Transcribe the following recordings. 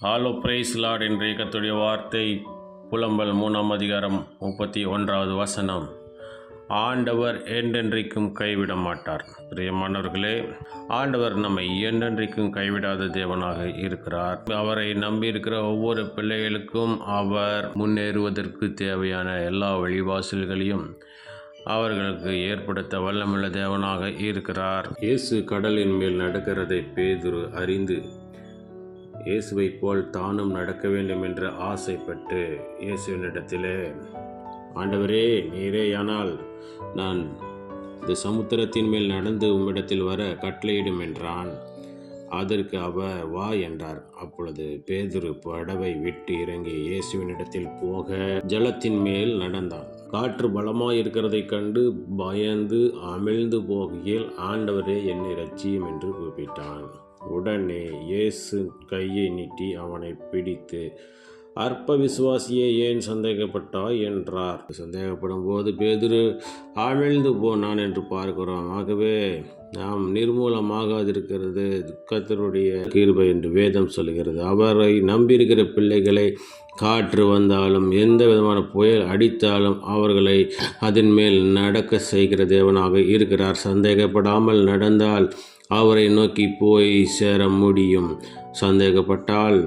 Hollow price Lord. இன்றைய கர்த்தருடைய வார்த்தை புலம்பல் 3ஆம் அதிகாரம் 31வது வசனம். ஆண்டவர் என்றென்றைக்கும் கைவிட மாட்டார். பிரியமானவர்களே, ஆண்டவர் நம்மை என்றென்றைக்கும் கைவிடாத தேவனாக இருக்கிறார். அவரை நம்பியிருக்கிற ஒவ்வொரு பிள்ளைகளுக்கும் அவர் முன்னேறுவதற்கு தேவையான எல்லா வழிவாசல்களையும் அவர்களுக்கு ஏற்படுத்த வல்லமுள்ள தேவனாக இருக்கிறார். இயேசு கடலின் மேல் நடக்கிறதை பேதுரு அறிந்து இயேசுவை போல் தானும் நடக்க வேண்டும் என்று ஆசைப்பட்டு இயேசுவினிடத்திலே, ஆண்டவரே, நீரேயானால் நான் இந்த சமுத்திரத்தின் மேல் நடந்து உம்மிடத்தில் வர கட்டளையிடும் என்றான். அதற்கு அவர் வா என்றார். அப்பொழுது பேதுரு படவை விட்டு இறங்கி இயேசுவினிடத்தில் போக ஜலத்தின் மேல் நடந்தான். காற்று பலமாயிருக்கிறதைக் கண்டு பயந்து அமிழ்ந்து போகையில், ஆண்டவரே, என்னை இரட்சியும் என்று கூப்பிட்டான். உடனே இயேசு கையை நீட்டி அவனை பிடித்து, அற்ப விசுவாசியே, ஏன் சந்தேகப்பட்டாய் என்றார். சந்தேகப்படும் போது பேதுரு ஆழ்ந்து போனான் என்று பார்க்கிறோம். ஆகவே நாம் நிர்மூலமாகாதிருக்கிறது கர்த்தருடைய கிருபை என்று வேதம் சொல்கிறது. அவரை நம்பியிருக்கிற பிள்ளைகளை காற்று வந்தாலும் எந்த விதமான புயல் அடித்தாலும் அவர்களை அதன் மேல் நடக்க செய்கிற தேவனாக இருக்கிறார். சந்தேகப்படாமல் நடந்தால் அவரை நோக்கி போய் சேர முடியும். சந்தேகப்பட்டால்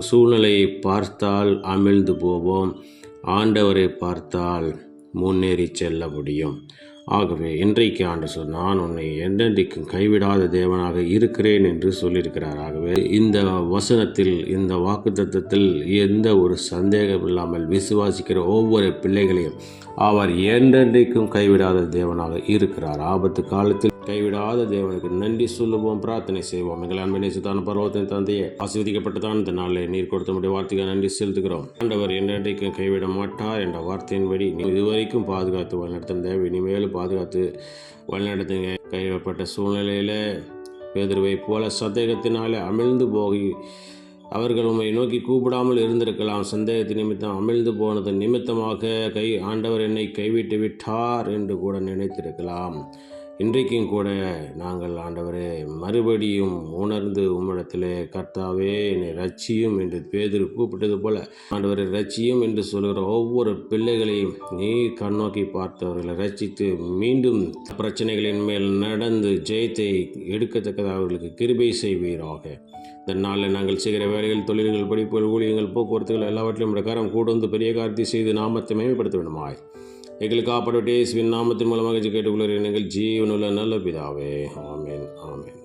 சூழ்நிலையை பார்த்தால் அமிழ்ந்து போவோம். ஆண்டவரை பார்த்தால் முன்னேறி செல்ல முடியும். ஆகவே இன்றைக்கு ஆண்டு நான் உன்னை என்றென்றைக்கும் கைவிடாத தேவனாக இருக்கிறேன் என்று சொல்லியிருக்கிறார். ஆகவே இந்த வசனத்தில், இந்த வாக்குத்தத்தத்தில் எந்த ஒரு சந்தேகம் இல்லாமல் விசுவாசிக்கிற ஒவ்வொரு பிள்ளைகளையும் அவர் என்றென்றைக்கும் கைவிடாத தேவனாக இருக்கிறார். ஆபத்து காலத்தில் கைவிடாத தேவனுக்கு நன்றி சொல்லுவோம், பிரார்த்தனை செய்வோம். எங்கள் அன்பை நேசித்தான பரலோகத்தின் தந்தையே, ஆசீர்வதிக்கப்பட்டதான் இந்த நாளில் நீர் கொடுத்த முடிய வார்த்தைக்கு நன்றி செலுத்துகிறோம். ஆண்டவர் என்றென்றைக்கும் கைவிட மாட்டார் என்ற வார்த்தையின்படி இதுவரைக்கும் பாதுகாத்து வழிநடத்தும் தேவை, இனிமேலும் பாதுகாத்து வழிநடத்துங்க. கைவிடப்பட்ட சூழ்நிலையில் பேதுருவை போல சந்தேகத்தினாலே அமிழ்ந்து போகி அவர்கள் உம்மை நோக்கி கூப்பிடாமல் இருந்திருக்கலாம். சந்தேகத்தின் நிமித்தம் அமிழ்ந்து போனது நிமித்தமாக ஆண்டவர் என்னை கைவிட்டு விட்டார் என்று கூட நினைத்திருக்கலாம். இன்றைக்கும் கூட நாங்கள், ஆண்டவரே, மறுபடியும் உணர்ந்து உம்மிடத்திலே, கர்த்தாவே, என்னை ரட்சியும் என்று பேதுரு கூப்பிட்டது போல, ஆண்டவரை ரட்சியும் என்று சொல்கிற ஒவ்வொரு பிள்ளைகளையும் நீர் கண்ணோக்கி பார்த்தவர்களை ரட்சித்து மீண்டும் பிரச்சனைகளின் மேல் நடந்து ஜெயத்தை எடுக்கத்தக்கதாக அவர்களுக்கு கிருபை செய்வீராக. இந்த நாளில் நாங்கள் செய்கிற வேலைகள், தொழில்கள், படிப்புகள், ஊழியங்கள், போக்குவரத்துகள் எல்லாவற்றிலும் பிரகாரம் கூட வந்து பெரிய காரியத்தை செய்து நாமத்தை மேம்படுத்த வேண்டுமாய் எங்களுக்கு காப்பாற்ற இயேசுவின் நாமத்தின் மூலமாக கேட்டுக்கொள்கிறேன். எங்கள் ஜீவனுள்ள நல்ல பிதாவே. ஆமென், ஆமென்.